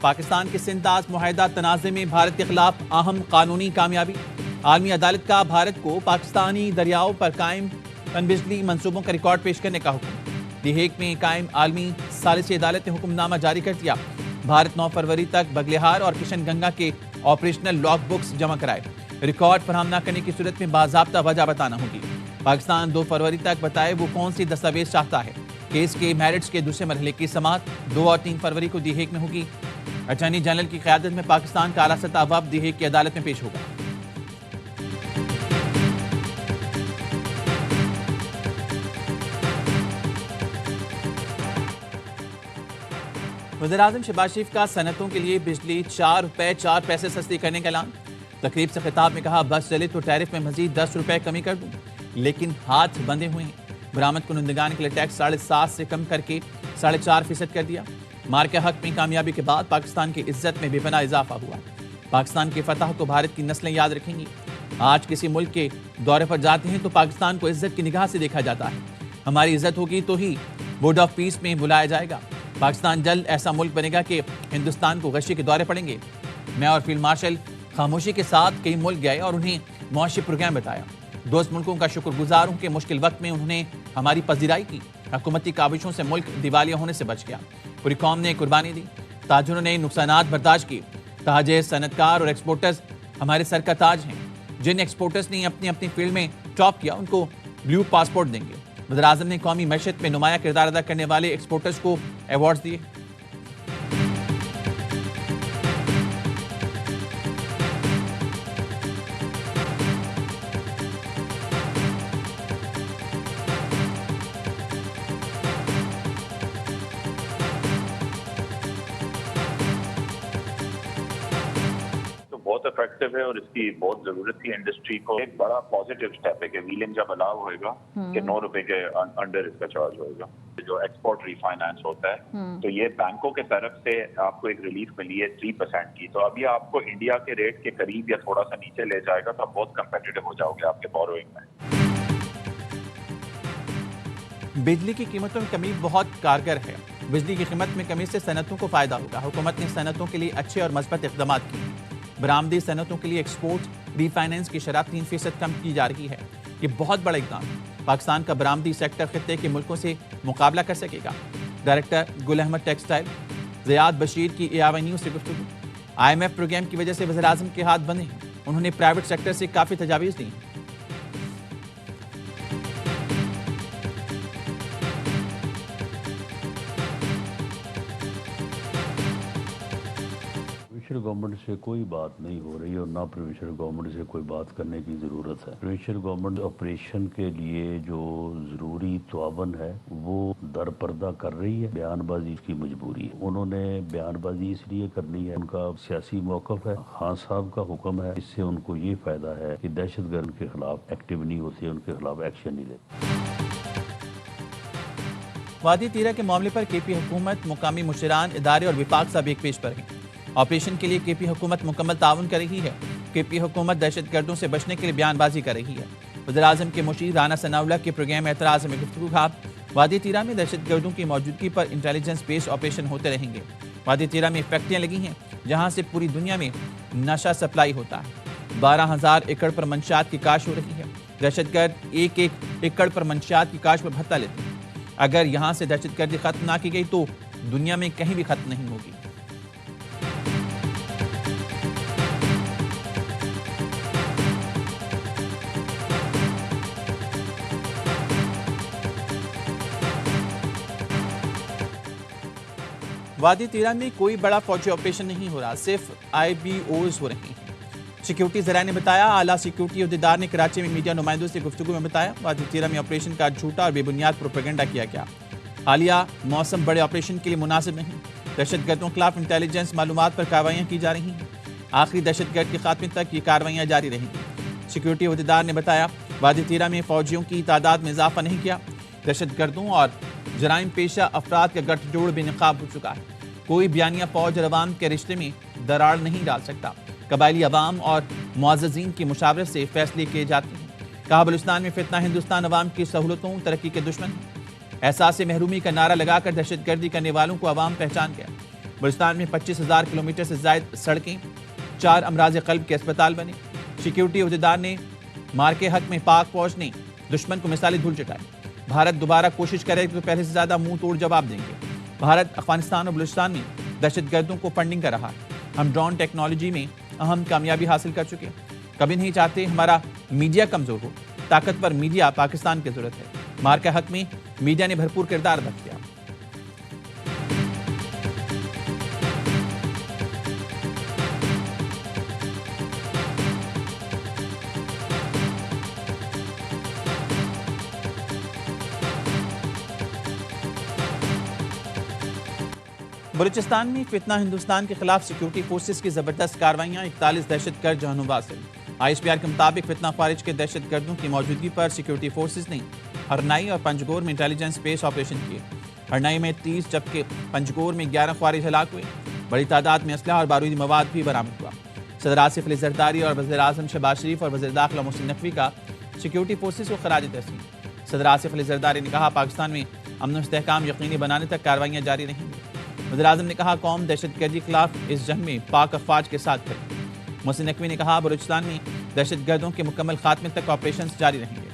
پاکستان کے سنداز معاہدہ تنازع میں بھارت کے خلاف اہم قانونی کامیابی۔ عالمی عدالت کا بھارت کو پاکستانی دریاؤں پر قائم پن بجلی منصوبوں کا ریکارڈ پیش کرنے کا حکم۔ دی ہیگ میں قائم عالمی ثالثی عدالت نے حکم نامہ جاری کر دیا۔ بھارت 9 فروری تک بگلیہار اور کشن گنگا کے آپریشنل لاگ بکس جمع کرائے۔ ریکارڈ فراہم نہ کرنے کی صورت میں باضابطہ وجہ بتانا ہوگی۔ پاکستان 2 فروری تک بتائے وہ کون سی دستاویز چاہتا ہے۔ کیس کے میرٹس کے دوسرے مرحلے کی سماعت 2 اور 3 فروری کو دی ہیگ میں ہوگی۔ اٹارنی جنرل کی قیادت میں پاکستان کا اعلیٰ سطح وفد دی ہیگ کی عدالت میں پیش ہوگا۔ وزیراعظم شہباز شریف کا صنعتوں کے لیے بجلی 4 روپے 4 پیسے سستی کرنے کا اعلان۔ تقریب سے خطاب میں کہا بس چلے تو ٹیرف میں مزید 10 روپے کمی کر دوں، لیکن ہاتھ بندھے ہوئے ہیں۔ برآمد کنندگان کے لیے ٹیکس 7.5 سے کم کر کے 4.5% کر دیا۔ مار کے حق میں کامیابی کے بعد پاکستان کی عزت میں بے پناہ اضافہ ہوا۔ پاکستان کی فتح کو بھارت کی نسلیں یاد رکھیں گی۔ آج کسی ملک کے دورے پر جاتے ہیں تو پاکستان کو عزت کی نگاہ سے دیکھا جاتا ہے۔ ہماری عزت ہوگی تو ہی بورڈ آف پیس میں بلایا جائے گا۔ پاکستان جلد ایسا ملک بنے گا کہ ہندوستان کو غشی کے دورے پڑیں گے۔ میں اور فیلڈ مارشل خاموشی کے ساتھ کئی ملک گئے اور انہیں معاشی پروگرام بتایا۔ دوست ملکوں کا شکر گزار ہوں کہ مشکل وقت میں انہوں نے ہماری پذیرائی کی۔ حکومتی کاوشوں سے ملک دیوالیہ ہونے سے بچ گیا۔ پوری قوم نے قربانی دی، تاجروں نے نقصانات برداشت کیے۔ تاجر، صنعتکار اور ایکسپورٹرز ہمارے سر کا تاج ہیں۔ جن ایکسپورٹرز نے اپنی اپنی فیلڈ میں ٹاپ کیا ان کو بلیو پاسپورٹ دیں گے۔ وزیراعظم نے قومی معیشت میں نمایاں کردار ادا کرنے والے ایکسپورٹرز کو ایوارڈز دیے۔ بہت افیکٹو ہے اور اس کی بہت ضرورت تھی انڈسٹری کو۔ ایک بڑا پازیٹیو سٹیپ ہے کہ ویلنگ جب الاؤ ہوئے گا کہ 9 روپے کے انڈر اس کا چارج ہوئے گا۔ جو ایکسپورٹ ری فائنانس ہوتا ہے تو یہ بینکوں کے طرف سے آپ کو ایک ریلیف ملی ہے 3% کی، تو ابھی آپ کو انڈیا کے ریٹ کے قریب یا تھوڑا سا نیچے لے جائے گا تو آپ بہت کمپیٹیٹو ہو جاؤ گے آپ کے بوروئنگ میں۔ بجلی کی قیمتوں میں کمی بہت کارگر ہے۔ بجلی کی قیمت میں کمی سے صنعتوں کو فائدہ ہوگا۔ حکومت نے صنعتوں کے لیے اچھے اور مثبت اقدامات کیے۔ برآمدی صنعتوں کے لیے ایکسپورٹ ری فائنانس کی شرح 3% کم کی جا رہی ہے۔ یہ بہت بڑا اقدام ہے۔ پاکستان کا برآمدی سیکٹر خطے کے ملکوں سے مقابلہ کر سکے گا۔ ڈائریکٹر گل احمد ٹیکسٹائل زیاد بشیر کی ARY نیوز سے گفتگو۔ IMF پروگرام کی وجہ سے وزیراعظم کے ہاتھ بندھے ہیں۔ انہوں نے پرائیویٹ سیکٹر سے کافی تجاویز دی ہیں۔ پروونشل گورنمنٹ سے کوئی بات نہیں ہو رہی اور نہ پروونشل گورنمنٹ سے کوئی بات کرنے کی ضرورت ہے۔ پروونشل گورنمنٹ آپریشن کے لیے جو ضروری تعاون ہے وہ در پردہ کر رہی ہے۔ بیان بازی کی مجبوری ہے۔ انہوں نے بیان بازی اس لیے کرنی ہے، ان کا سیاسی موقف ہے، خان صاحب کا حکم ہے، اس سے ان کو یہ فائدہ ہے کہ دہشت گرد کے خلاف ایکٹیو نہیں ہوتے، ان کے خلاف ایکشن نہیں لیتے۔ وادی تیرہ کے معاملے پر کے پی حکومت، مقامی مشیران، ادارے اور وفاق سب ایک پیج پر ہیں۔ آپریشن کے لیے کے پی حکومت مکمل تعاون کر رہی ہے۔ کے پی حکومت دہشت گردوں سے بچنے کے لیے بیان بازی کر رہی ہے۔ وزیراعظم کے مشیر رانا ثناءاللہ کے پروگرام اعتراض میں گفتگو کہا وادی تیرہ میں دہشت گردوں کی موجودگی پر انٹیلیجنس بیس آپریشن ہوتے رہیں گے۔ وادی تیرہ میں فیکٹریاں لگی ہیں جہاں سے پوری دنیا میں نشہ سپلائی ہوتا ہے۔ 12,000 ایکڑ پر منشیات کی کاشت ہو رہی ہے۔ دہشت گرد 1 ایکڑ پر منشیات کی کاشت پر بھتہ لیتے ہیں۔ اگر یہاں سے دہشت گردی ختم نہ کی گئی تو دنیا میں کہیں بھی ختم نہیں ہوگی۔ وادی تیرہ میں کوئی بڑا فوجی آپریشن نہیں ہو رہا، صرف IBOs ہو رہے ہیں۔ سیکیورٹی ذرائع نے بتایا۔ اعلیٰ سیکیورٹی عہدیدار نے کراچی میں میڈیا نمائندوں سے گفتگو میں بتایا وادی تیرہ میں آپریشن کا جھوٹا اور بے بنیاد پروپیگنڈا کیا گیا۔ حالیہ موسم بڑے آپریشن کے لیے مناسب نہیں۔ دہشت گردوں کے خلاف انٹیلیجنس معلومات پر کارروائیاں کی جا رہی ہیں۔ آخری دہشت گرد کے خاتمے تک یہ کارروائیاں جاری رہیں گی۔ سیکیورٹی عہدیدار نے بتایا وادی تیرہ میں فوجیوں کی تعداد میں اضافہ نہیں کیا۔ دہشت گردوں اور جرائم پیشہ افراد کا گٹھ جوڑ بے نقاب ہو چکا ہے۔ کوئی بیانیہ فوج اور عوام کے رشتے میں دراڑ نہیں ڈال سکتا۔ قبائلی عوام اور معززین کی مشاورت سے فیصلے کیے جاتے ہیں۔ کہا بلوچستان میں فتنہ ہندوستان عوام کی سہولتوں ترقی کے دشمن ہے۔ احساس محرومی کا نعرہ لگا کر دہشت گردی کرنے والوں کو عوام پہچان گیا۔ بلوچستان میں 25,000 کلومیٹر سے زائد سڑکیں، 4 امراض قلب کے اسپتال بنے۔ سیکیورٹی عہدیدار نے مار کے حق میں پاک فوج نے دشمن کو مثالی دھول چٹائی۔ بھارت دوبارہ کوشش کرے تو پہلے سے زیادہ منہ توڑ جواب دیں گے۔ بھارت افغانستان اور بلوچستان میں دہشت گردوں کو فنڈنگ کر رہا ہے۔ ہم ڈرون ٹیکنالوجی میں اہم کامیابی حاصل کر چکے ہیں۔ کبھی نہیں چاہتے ہمارا میڈیا کمزور ہو۔ طاقتور میڈیا پاکستان کی ضرورت ہے۔ مار کے حق میں میڈیا نے بھرپور کردار ادا کیا۔ بلوچستان میں فتنہ ہندوستان کے خلاف سیکیورٹی فورسز کی زبردست کارروائیاں، 41 دہشت گرد جہنم حاصل۔ ISPR کے مطابق فتنہ خارج کے دہشت گردوں کی موجودگی پر سیکیورٹی فورسز نے ہرنائی اور پنجگور میں انٹیلیجنس بیس آپریشن کیے۔ ہرنائی میں 30 جبکہ پنجگور میں 11 خوارج ہلاک ہوئے۔ بڑی تعداد میں اسلحہ اور بارودی مواد بھی برآمد ہوا۔ صدر آصف علی زرداری اور وزیر اعظم شہباز شریف اور وزیر داخلہ محسن نقوی کا سیکیورٹی فورسز کو خراج تحسین۔ صدر آصف علی زرداری نے کہا پاکستان میں امن و استحکام یقینی بنانے تک کارروائیاں جاری رہیں گی۔ وزیر اعظم نے کہا قوم دہشت گردی کے خلاف اس جنگ میں پاک افواج کے ساتھ کھڑی۔ محسن نقوی نے کہا بلوچستان میں دہشت گردوں کے مکمل خاتمے تک آپریشنز جاری رہیں گے۔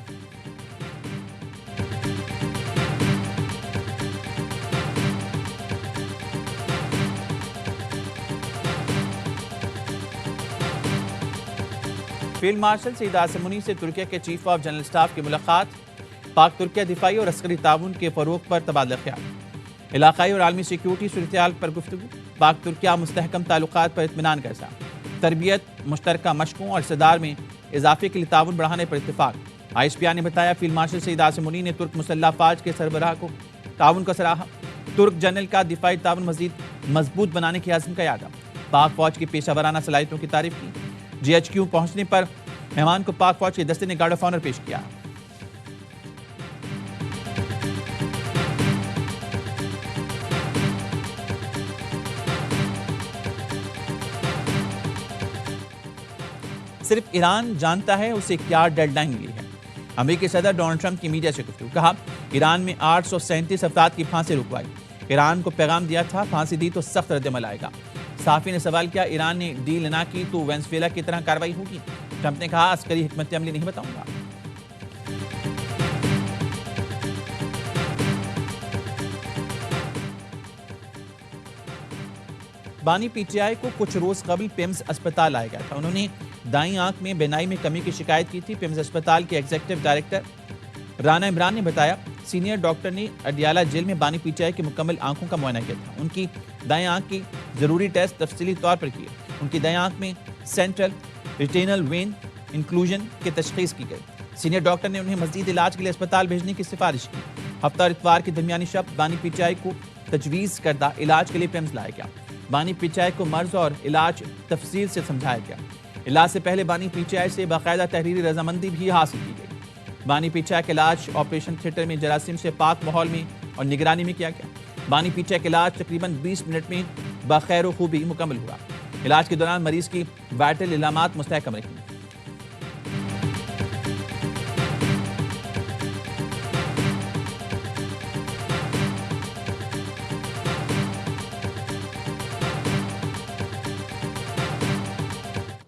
فیلڈ مارشل سعید عاصم منی سے ترکیہ کے چیف آف جنرل اسٹاف کی ملاقات۔ پاک ترکیہ دفاعی اور عسکری تعاون کے فروغ پر تبادلہ خیال۔ علاقائی اور عالمی سیکیورٹی صورتحال پر گفتگو۔ پاک ترکیہ مستحکم تعلقات پر اطمینان کا اظہار۔ تربیت، مشترکہ مشقوں اور اقتدار میں اضافے کے لیے تعاون بڑھانے پر اتفاق۔ ISPR نے بتایا فیلڈ مارشل سعید عاصم منی نے ترک مسلح افواج کے سربراہ کو تعاون کا سراہا۔ ترک جنرل کا دفاعی تعاون مزید مضبوط بنانے کی عزم کا اعادہ۔ پاک فوج کی پیشہ ورانہ صلاحیتوں کی تعریف کی۔ GHQ پہنچنے پر مہمان کو پاک فوج کے دستے نے گارڈ آف آنر پیش کیا۔ صرف ایران جانتا ہے اسے کیا ڈیڈ لائن ملی ہے۔ امریکی صدر ڈونلڈ ٹرمپ کی میڈیا سے گفتگو۔ کہا ایران میں 837 افراد کی پھانسی رکوائی۔ ایران کو پیغام دیا تھا پھانسی دی تو سخت رد عمل آئے گا۔ صحافی نے سوال کیا ایران نے ڈیل نہ کی تو وینزویلا کی طرح کارروائی ہوگی؟ ٹرمپ نے کہا عسکری حکمت عملی نہیں بتاؤں گا۔ بانی PTI کو کچھ روز قبل پیمز اسپتال لایا گیا تھا۔ انہوں نے دائیں آنکھ میں بینائی میں کمی کی شکایت کی تھی۔ پیمز اسپتال کے ایگزیکٹو ڈائریکٹر رانا عمران نے بتایا سینئر ڈاکٹر نے اڈیالہ جیل میں بانی PTI کی مکمل آنکھوں کا معائنہ کیا تھا۔ ان کی دائیں آنکھ کی ضروری ٹیسٹ تفصیلی طور پر کیے۔ ان کی دائیں آنکھ میں سینٹرل ریٹینل وین انکلوژن کی تشخیص کی گئی۔ سینئر ڈاکٹر نے انہیں مزید علاج کے لیے اسپتال بھیجنے کی سفارش کی۔ ہفتہ اور اتوار کی درمیانی شب بانی PTI کو تجویز کردہ علاج کے لیے پیمز لایا گیا۔ بانی PTI کو مرض اور علاج تفصیل سے سمجھایا گیا۔ علاج سے پہلے بانی PTI سے باقاعدہ تحریری رضامندی بھی حاصل کی گئی۔ بانی PTI کا علاج آپریشن تھیٹر میں جراثیم سے پاک ماحول میں اور نگرانی میں کیا گیا۔ بانی PTI کا علاج تقریباً 20 منٹ میں بخیر و خوبی مکمل ہوا۔ علاج کے دوران مریض کی وائٹل علامات مستحکم رہیں۔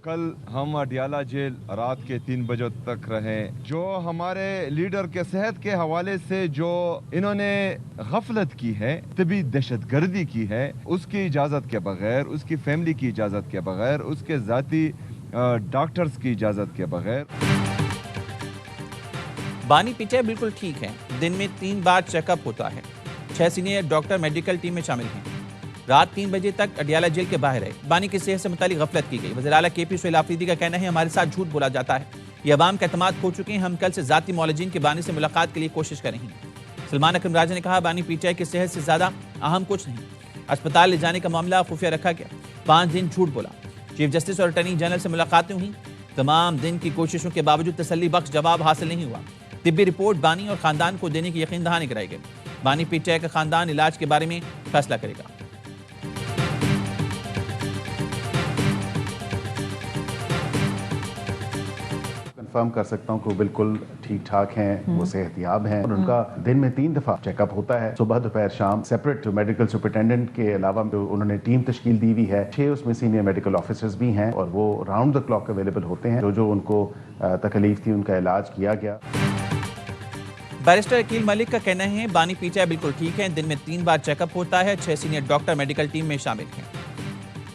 کل ہم اڈیالہ جیل رات کے 3 بجے تک رہے۔ جو ہمارے لیڈر کے صحت کے حوالے سے جو انہوں نے غفلت کی ہے، طبی دہشت گردی کی ہے، اس کی اجازت کے بغیر، اس کی فیملی کی اجازت کے بغیر، اس کے ذاتی ڈاکٹرز کی اجازت کے بغیر۔ بانی PTI بالکل ٹھیک ہے۔ دن میں 3 بار چیک اپ ہوتا ہے۔ 6 سینئر ڈاکٹر میڈیکل ٹیم میں شامل ہیں۔ رات 3 بجے تک اڈیالہ جیل کے باہر ہے۔ بانی کی صحت سے متعلق غفلت کی گئی۔ وزیر اعلیٰ KP سہیل آفریدی کا کہنا ہے ہمارے ساتھ جھوٹ بولا جاتا ہے۔ یہ عوام کا اعتماد کھو چکے ہیں۔ ہم کل سے ذاتی معالجین کے بانی سے ملاقات کے لیے کوشش کر رہے ہیں۔ سلمان اکرم راجہ نے کہا بانی PTI کی صحت سے زیادہ اہم کچھ نہیں۔ اسپتال لے جانے کا معاملہ خفیہ رکھا گیا۔ 5 دن جھوٹ بولا۔ چیف جسٹس اور اٹارنی جنرل سے ملاقاتیں ہوئیں۔ تمام دن کی کوششوں کے باوجود تسلی بخش جواب حاصل نہیں ہوا۔ طبی رپورٹ بانی اور خاندان کو دینے کی یقین دہانی کرائی گئی۔ بانی PTI کا خاندان علاج کے بارے میں فیصلہ کرے گا۔ کنفرم کر سکتا ہوں کہ وہ بالکل ٹھیک ٹھاک ہیں, وہ صحت یاب ہیں, اور ان کا دن میں 3 دفعہ چیک اپ ہوتا ہے, صبح دوپہر شام. سیپریٹ میڈیکل سپرنٹینڈنٹ کے علاوہ انہوں نے ٹیم تشکیل دی ہوئی ہے, 6 اس میں سینئر میڈیکل آفیسرز بھی ہیں, اور وہ راؤنڈ دا کلاک اویلیبل ہوتے ہیں. جو ان کو تکلیف تھی ان کا علاج کیا گیا. بیرسٹر عقیل ملک کا کہنا ہے بانی پی ٹی آئی بالکل ٹھیک ہے, دن میں 3 بار چیک اپ ہوتا ہے, 6 سینئر ڈاکٹر میڈیکل ٹیم میں شامل ہیں.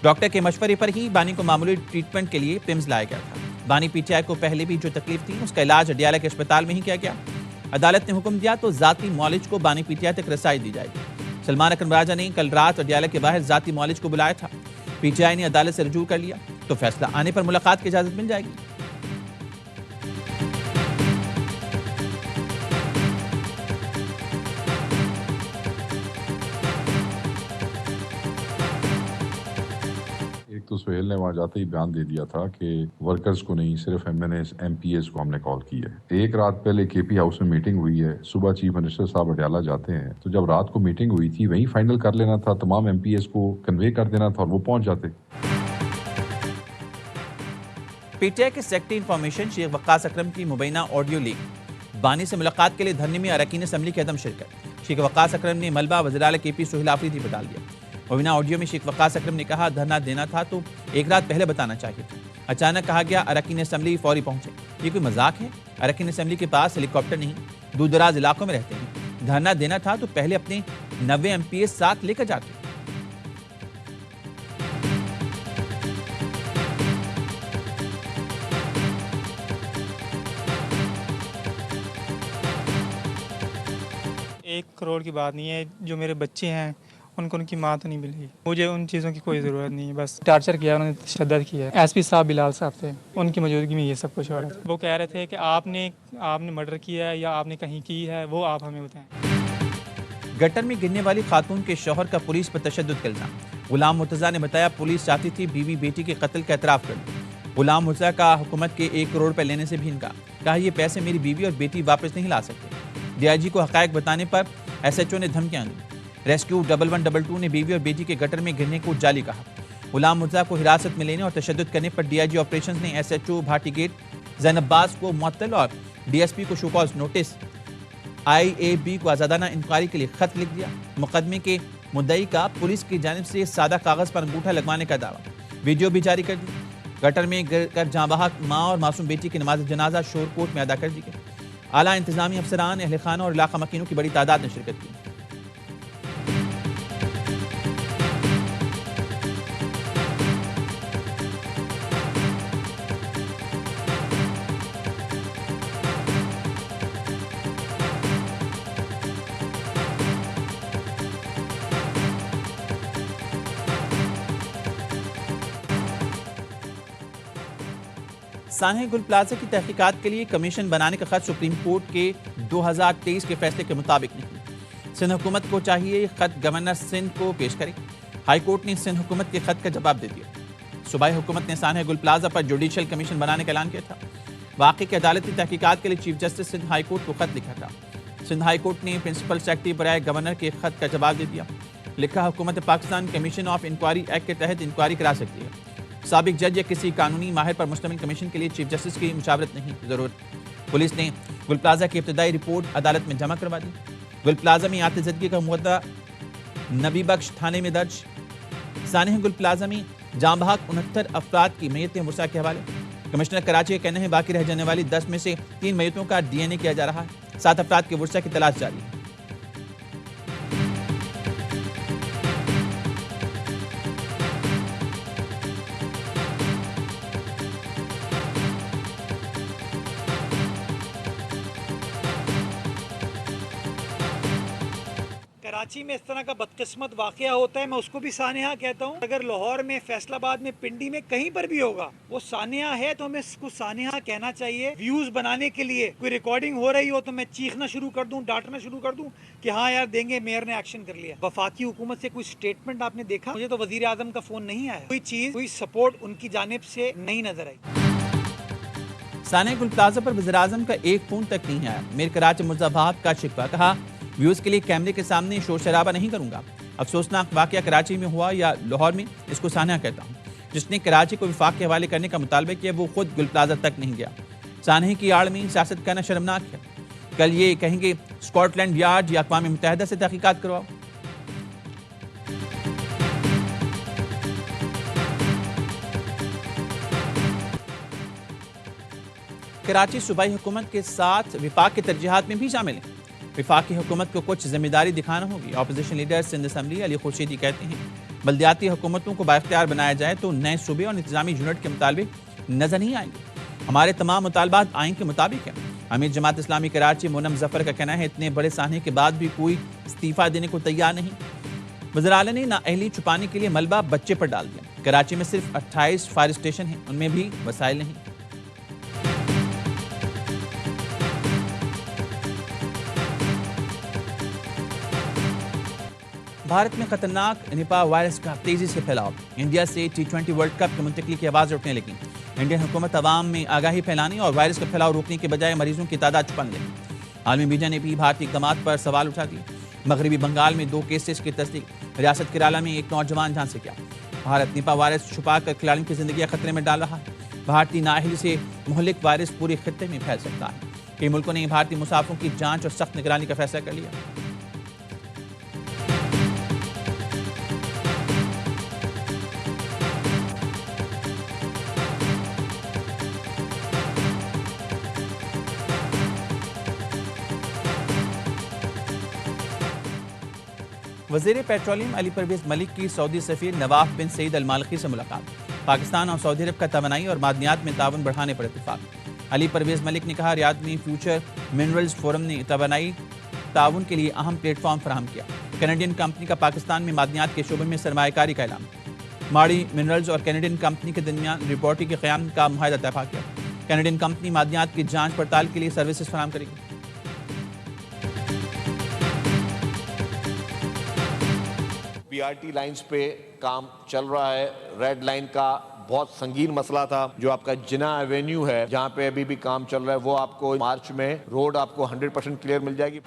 ڈاکٹر کے مشورے پر ہی بانی کو معمولی ٹریٹمنٹ کے لیے پمز لایا گیا تھا. بانی پی ٹی آئی کو پہلے بھی جو تکلیف تھی اس کا علاج اڈیالہ کے اسپتال میں ہی کیا گیا. عدالت نے حکم دیا تو ذاتی معالج کو بانی پی ٹی آئی تک رسائی دی جائے گی. سلمان اکرم راجہ نے کل رات اڈیالہ کے باہر ذاتی معالج کو بلایا تھا. پی ٹی آئی نے عدالت سے رجوع کر لیا تو فیصلہ آنے پر ملاقات کی اجازت مل جائے گی. تو سہیل نے وہاں جاتے ہی بیان دے دیا تھا کہ ورکرز کو نہیں, صرف ایم پی ایز کو ہم نے کال کی ہے. ایک رات پہلے کے پی ہاؤس میں میٹنگ ہوئی ہے, صبح چیف منسٹر صاحب اڈیالہ جاتے ہیں, تو جب رات کو میٹنگ ہوئی تھی وہیں فائنل کر لینا تھا, تمام ایم پی ایز کو کنوے کر دینا تھا اور وہ پہنچ جاتے. پی ٹی آئی کے سیکرٹری انفارمیشن شیخ وقاص اکرم کی مبینہ آڈیو لیک. بانی سے ملاقات کے لیے دھرنے میں اراکین اسمبلی کی عدم شرکت. شیخ وقاص اکرم نے ملبہ وزیر اعلیٰ کے پی سہیل آفریدی پر ڈال دیا. مبینہ آڈیو میں شیخ وقاص اکرم نے کہا دھرنا دینا تھا تو ایک رات پہلے بتانا چاہیے تھا. اچانک کہا گیا اراکین اسمبلی فوری پہنچے. یہ کوئی مذاق ہے؟ اراکین اسمبلی کے پاس ہیلی کاپٹر نہیں, دور دراز علاقوں میں رہتے ہیں. دھرنا دینا تھا تو پہلے اپنے 90 ایم پی ایس ساتھ لے کر جاتے. ایک کروڑ کی بات نہیں ہے, جو میرے بچے ہیں ان کو ان کی ماں تو نہیں ملے گی. مجھے ان چیزوں کی کوئی ضرورت نہیں ہے. بس ٹارچر کیا, انہوں نے تشدد کیا ہے. ایس پی صاحب بلال صاحب تھے, ان کی موجودگی میں یہ سب کچھ ہو رہا ہے. وہ کہہ رہے تھے کہ آپ نے مرڈر کیا ہے یا آپ نے کہیں کی ہے, وہ آپ ہمیں بتائیں. گٹر میں گرنے والی خاتون کے شوہر کا پولیس پر تشدد کا الزام. غلام مرتضیٰ نے بتایا پولیس چاہتی تھی بیوی بیٹی کے قتل کا اعتراف کر لے. غلام مرتضیٰ کا حکومت کے 1 کروڑ روپے لینے سے بھی انکار. کہا یہ پیسے میری بیوی اور بیٹی واپس نہیں لا سکتے. ڈی آئی جی کو حقائق بتانے پر ایس ایچ او نے دھمکیاں دی. ریسکیو 1122 نے بیوی اور بیٹی کے گٹر میں گرنے کو جعلی کہا. غلام مرتضیٰ کو حراست میں لینے اور تشدد کرنے پر ڈی آئی جی آپریشنز نے S H O Bhati Gate Zain Abbas کو معطل اور ڈی ایس پی کو show cause notice, I A B کو آزادانہ انکوائری کے لیے خط لکھ دیا. مقدمے کے مدعی کا پولیس کی جانب سے سادہ کاغذ پر انگوٹھا لگوانے کا دعویٰ. ویڈیو بھی جاری کر دی. گٹر میں گر کر جاں بحق ماں اور معصوم بیٹی کی نماز جنازہ شور کوٹ میں ادا کر دی گئی. اعلیٰ انتظامی افسران, اہل خانہ اور علاقہ مکینوں کی بڑی تعداد نے شرکت کی. سانحہ گل پلازا کی تحقیقات کے لیے کمیشن بنانے کا خط سپریم کورٹ کے 2023 کے فیصلے کے مطابق نہیں. سندھ حکومت کو چاہیے خط گورنر سندھ کو پیش کرے. ہائی کورٹ نے سندھ حکومت کے خط کا جواب دے دیا. صوبائی حکومت نے سانحہ گل پلازا پر جوڈیشل کمیشن بنانے کا اعلان کیا تھا. واقعے کی عدالتی تحقیقات کے لیے chief justice Sindh high court کو خط لکھا تھا. سندھ ہائی کورٹ نے پرنسپل سیکرٹری برائے گورنر کے خط کا جواب دے دیا. لکھا حکومت Pakistan commission of inquiry act کے تحت انکوائری کرا سکتی ہے. سابق جج یا کسی قانونی ماہر پر مشتمل کمیشن کے لیے چیف جسٹس کی مشاورت نہیں ضرورت. پولیس نے گل پلازا کی ابتدائی رپورٹ عدالت میں جمع کروا دی. گل پلازا میں آتش زدگی کا مقدمہ نبی بخش تھانے میں درج. سانحہ گل پلازا میں جاں بحق 69 افراد کی میتیں ورثہ کے حوالے. کمشنر کراچی کا کہنا ہے باقی رہ جانے والی 10 میں سے 3 میتوں کا ڈی این اے کیا جا رہا ہے. 7 افراد کے ورثہ کی تلاش جاری ہے. کراچی میں اس طرح کا بدقسمت واقعہ ہوتا ہے, میں اس کو بھی سانحہ کہتا ہوں. اگر لاہور میں, فیصل آباد میں, پنڈی میں, کہیں پر بھی ہوگا وہ سانحہ ہے تو ہمیں اس کو سانحہ کہنا چاہیے. ویوز بنانے کے لیے کوئی ریکارڈنگ ہو رہی ہو تو میں چیخنا شروع کر دوں, ڈانٹنا شروع کر دوں کہ ہاں یار دیں گے, میئر نے ایکشن کر لیا. وفاقی حکومت سے کوئی سٹیٹمنٹ آپ نے دیکھا؟ مجھے تو وزیر اعظم کا فون نہیں آیا. کوئی چیز, کوئی سپورٹ ان کی جانب سے نہیں نظر آئی. سانحہ گل پلازا پر وزیر اعظم کا ایک فون تک نہیں آیا. میر کراچی مرزا بہت کا شکوہ. کہا ویوز کے لیے کیمرے کے سامنے شور شرابہ نہیں کروں گا. افسوسناک واقعہ کراچی میں ہوا یا لاہور میں, اس کو سانحہ کہتا ہوں. جس نے کراچی کو وفاق کے حوالے کرنے کا مطالبہ کیا وہ خود گل پلازا تک نہیں گیا. سانحے کی آڑ میں سیاست کرنا شرمناک ہے. کل یہ کہیں گے اسکاٹ لینڈ یارڈ یا اقوام متحدہ سے تحقیقات کرواؤ. کراچی صوبائی حکومت کے ساتھ وفاق کی ترجیحات میں بھی شامل ہیں. وفاقی حکومت کو کچھ ذمہ داری دکھانا ہوگی. اپوزیشن لیڈر سندھ اسمبلی علی خورشیدی کہتے ہیں بلدیاتی حکومتوں کو بااختیار بنایا جائے تو نئے صوبے اور انتظامی یونٹ کے مطالبے نظر نہیں آئیں گے. ہمارے تمام مطالبات آئین کے مطابق ہیں. امیر جماعت اسلامی کراچی مونم ظفر کا کہنا ہے اتنے بڑے سانحے کے بعد بھی کوئی استعفیٰ دینے کو تیار نہیں. وزیر اعلیٰ نے نااہلی چھپانے کے لیے ملبہ بچے پر ڈال دیا. کراچی میں صرف 28 فائر اسٹیشن ہیں, ان میں بھی وسائل نہیں. بھارت میں خطرناک نپاہ وائرس کا تیزی سے پھیلاؤ. انڈیا سے T20 ورلڈ کپ کی منتقلی کی آوازیں اٹھنے لگیں. انڈین حکومت عوام میں آگاہی پھیلانے اور وائرس کا پھیلاؤ روکنے کے بجائے مریضوں کی تعداد چھپانے لگی. عالمی میڈیا نے بھی بھارتی اقدامات پر سوال اٹھا دیے. مغربی بنگال میں 2 کیسز کی تصدیق. ریاست کیرالہ میں ایک نوجوان جان سے گیا. بھارت نپاہ وائرس چھپا کر کھلاڑیوں کی زندگیاں خطرے میں ڈال رہا ہے. بھارتی نااہلی سے مہلک وائرس پورے خطے میں پھیل سکتا ہے. کئی ملکوں نے بھارتی مسافروں کی جانچ اور سخت نگرانی کا فیصلہ کر لیا. وزیر پیٹرولیم علی پرویز ملک کی سعودی سفیر نواف بن سعید المالکی سے ملاقات. پاکستان اور سعودی عرب کا توانائی اور معدنیات میں تعاون بڑھانے پر اتفاق. علی پرویز ملک نے کہا ریاض میں فیوچر منرلز فورم نے توانائی تعاون کے لیے اہم پلیٹ فارم فراہم کیا. کینیڈین کمپنی کا پاکستان میں معدنیات کے شعبے میں سرمایہ کاری کا اعلان. ماڑی منرلز اور کینیڈین کمپنی کے درمیان لیبارٹری کے قیام کا معاہدہ طے کیا. کینیڈین کمپنی معدنیات کی جانچ پڑتال کے لیے سروسز فراہم کرے گی. PRT لائنز پہ کام چل رہا ہے. ریڈ لائن کا بہت سنگین مسئلہ تھا. جو آپ کا جناح ایوینیو ہے جہاں پہ ابھی بھی کام چل رہا ہے وہ آپ کو مارچ میں روڈ آپ کو 100% کلیئر مل جائے گی.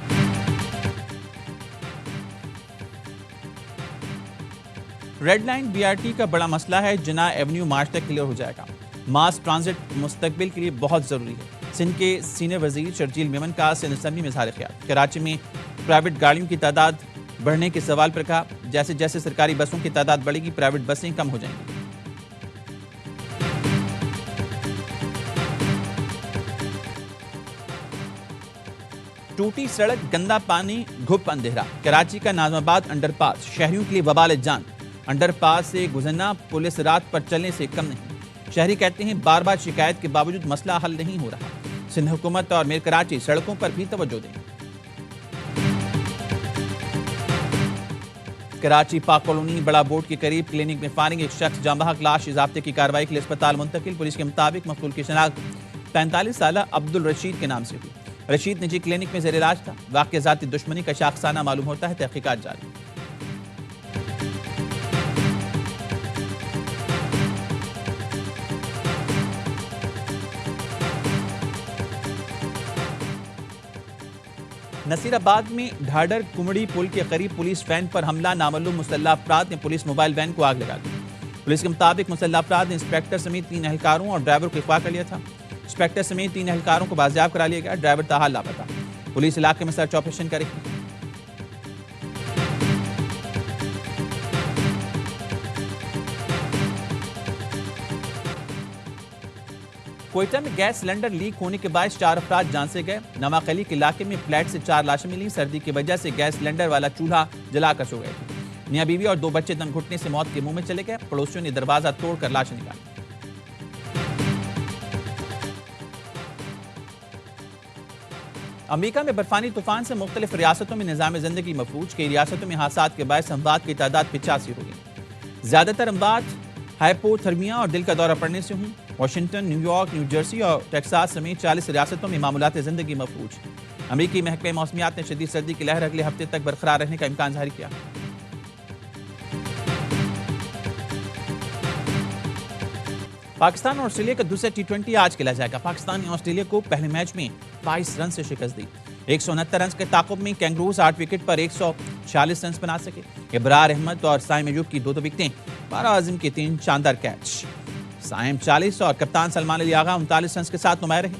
ریڈ لائن BRT کا بڑا مسئلہ ہے. جناح ایونیو مارچ تک کلیئر ہو جائے گا. ماس ٹرانزٹ مستقبل کے لیے بہت ضروری ہے. سندھ کے سینئر وزیر شرجیل میمن کا سندھ اسمبلی میں اظہار خیال. کراچی میں پرائیویٹ گاڑیوں کی تعداد بڑھنے کے سوال پر کہا جیسے جیسے سرکاری بسوں کی تعداد بڑھے گی پرائیویٹ بسیں کم ہو جائیں گی. ٹوٹی سڑک, گندا پانی, گھپ اندھیرا. کراچی کا ناظم آباد انڈر پاس شہریوں کے لیے وبال جان. انڈر پاس سے گزرنا پولیس رات پر چلنے سے کم نہیں. شہری کہتے ہیں بار بار شکایت کے باوجود مسئلہ حل نہیں ہو رہا. سندھ حکومت اور میر کراچی سڑکوں پر بھی توجہ دیں. کراچی پاک کالونی بڑا بورڈ کے قریب کلینک میں فائرنگ. ایک شخص جاں بحق لاش ضابطے کی کارروائی کے لیے اسپتال منتقل. پولیس کے مطابق مقتول کی شناخت 45 سالہ عبد الرشید کے نام سے ہوئی. رشید نجی کلینک میں زیر علاج تھا. واقعہ ذاتی دشمنی کا شاخسانہ معلوم ہوتا ہے. تحقیقات جاری. نصیر آباد میں ڈھاڈر کمڑی پل کے قریب پولیس وین پر حملہ. نامعلوم مسلح افراد نے پولیس موبائل وین کو آگ لگا دی. پولیس کے مطابق مسلح افراد نے انسپیکٹر سمیت 3 اہلکاروں اور ڈرائیور کو اغوا کر لیا تھا. انسپیکٹر سمیت 3 اہلکاروں کو بازیاب کرا لیا گیا. ڈرائیور تاحال لاپتہ. پولیس علاقے میں سرچ آپریشن کرے گی. کوئٹہ میں گیس سلنڈر لیک ہونے کے باعث 4 افراد جان سے گئے. نواقلی کے علاقے میں فلیٹ سے 4 لاشیں ملی. سردی کی وجہ سے گیس سلنڈر والا چولہا جلا کر سو گئے تھے. میاں بیوی اور 2 بچے دم گھٹنے سے موت کے منہ میں چلے گئے. پڑوسیوں نے دروازہ توڑ کر لاشیں نکالی. امریکہ میں برفانی طوفان سے مختلف ریاستوں میں نظام زندگی مفلوج. کئی ریاستوں میں حادثات کے باعث اموات کی تعداد 85 ہو گئی. زیادہ تر اموات ہائپو تھرمیا اور دل کا دورہ پڑنے سے ہوں. Washington, new York, new Jersey اور ٹیکساس سمیت 40 ریاستوں میں معمولات زندگی مفلوج. امریکی محکمہ موسمیات نے شدید سردی کی لہر اگلے ہفتے تک برقرار رہنے کا امکان ظاہر کیا. پاکستان اور آسٹریلیا کا دوسرا T20 آج کھیلا جائے گا. پاکستان نے آسٹریلیا کو پہلے میچ میں 22 رن سے شکست دی. 169 رنز کے تعاقب میں کینگروز 8 وکٹ پر 146 رنز بنا سکے. ابرار احمد اور سائم ایوب کی 2 وکٹیں. بارہ اعظم کے 3 شاندار کیچ. سائم 40 اور کپتان سلمان علی آغا 39 رنز کے ساتھ نمایاں رہے.